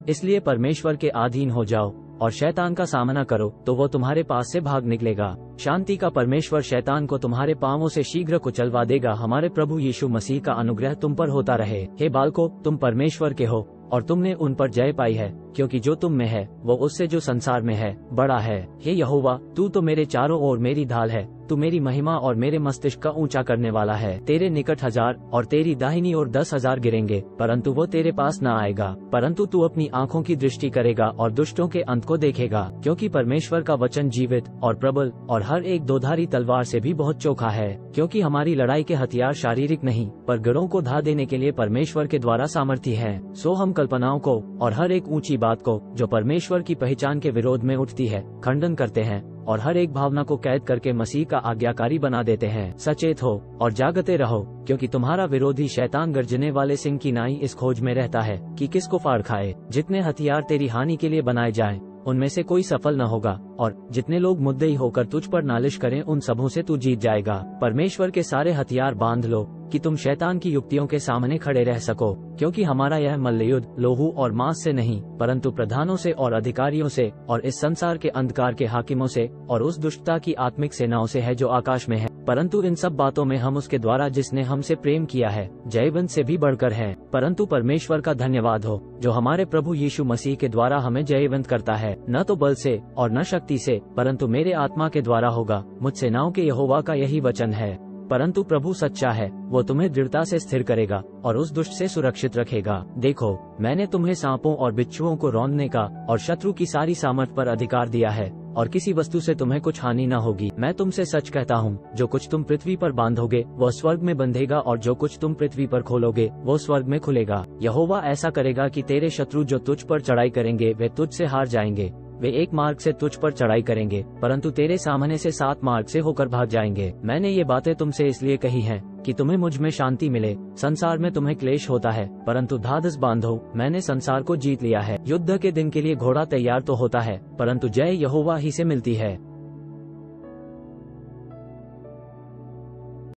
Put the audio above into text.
इसलिए परमेश्वर के अधीन हो जाओ और शैतान का सामना करो, तो वो तुम्हारे पास से भाग निकलेगा। शांति का परमेश्वर शैतान को तुम्हारे पांवों से शीघ्र कुचलवा देगा। हमारे प्रभु यीशु मसीह का अनुग्रह तुम पर होता रहे। हे बालकों, तुम परमेश्वर के हो और तुमने उन पर जय पाई है, क्योंकि जो तुम में है वो उससे जो संसार में है बड़ा है। हे यहोवा, तू तो मेरे चारों ओर मेरी ढाल है, तू मेरी महिमा और मेरे मस्तिष्क का ऊंचा करने वाला है। तेरे निकट 1000 और तेरी दाहिनी ओर 10,000 गिरेंगे, परंतु वो तेरे पास न आएगा। परंतु तू अपनी आंखों की दृष्टि करेगा और दुष्टों के अंत को देखेगा, क्योंकि परमेश्वर का वचन जीवित और प्रबल और हर एक दोधारी तलवार से भी बहुत चोखा है। क्योंकि हमारी लड़ाई के हथियार शारीरिक नहीं, पर गढ़ों को ढा देने के लिए परमेश्वर के द्वारा सामर्थी है। सो हम कल्पनाओं को और हर एक ऊंची बात को जो परमेश्वर की पहचान के विरोध में उठती है खंडन करते हैं, और हर एक भावना को कैद करके मसीह का आज्ञाकारी बना देते हैं। सचेत हो और जागते रहो, क्योंकि तुम्हारा विरोधी शैतान गर्जने वाले सिंह की नाई इस खोज में रहता है कि किसको फाड़ खाए। जितने हथियार तेरी हानि के लिए बनाए जाएं, उनमें से कोई सफल न होगा, और जितने लोग मुद्दई होकर तुझ पर नालिश करें, उन सबों से तू जीत जाएगा। परमेश्वर के सारे हथियार बांध लो कि तुम शैतान की युक्तियों के सामने खड़े रह सको, क्योंकि हमारा यह मल्लयुद्ध लोहू और मांस से नहीं, परंतु प्रधानों से और अधिकारियों से और इस संसार के अंधकार के हाकिमों से और उस दुष्टता की आत्मिक सेनाओं से है जो आकाश में है। परंतु इन सब बातों में हम उसके द्वारा जिसने हमसे प्रेम किया है जयवंत से भी बढ़कर हैं। परंतु परमेश्वर का धन्यवाद हो जो हमारे प्रभु यीशु मसीह के द्वारा हमें जयवंत करता है, न तो बल से और न शक्ति से, परंतु मेरे आत्मा के द्वारा होगा। मुझ सेनाओं के यहोवा का यही वचन है। परंतु प्रभु सच्चा है, वो तुम्हें दृढ़ता से स्थिर करेगा और उस दुष्ट से सुरक्षित रखेगा। देखो, मैंने तुम्हें सांपों और बिच्छुओं को रौंदने का और शत्रु की सारी सामर्थ पर अधिकार दिया है, और किसी वस्तु से तुम्हें कुछ हानि न होगी। मैं तुमसे सच कहता हूँ, जो कुछ तुम पृथ्वी पर बांधोगे वह स्वर्ग में बंधेगा, और जो कुछ तुम पृथ्वी पर खोलोगे वो स्वर्ग में खुलेगा। यहोवा ऐसा करेगा कि तेरे शत्रु जो तुझ पर चढ़ाई करेंगे वे तुझ से हार जाएंगे। वे एक मार्ग से तुझ पर चढ़ाई करेंगे, परंतु तेरे सामने से 7 मार्ग से होकर भाग जाएंगे। मैंने ये बातें तुमसे इसलिए कही हैं कि तुम्हें मुझ में शांति मिले। संसार में तुम्हें क्लेश होता है, परंतु धाधस बांधो, मैंने संसार को जीत लिया है। युद्ध के दिन के लिए घोड़ा तैयार तो होता है, परंतु जय यहोवा ही से मिलती है।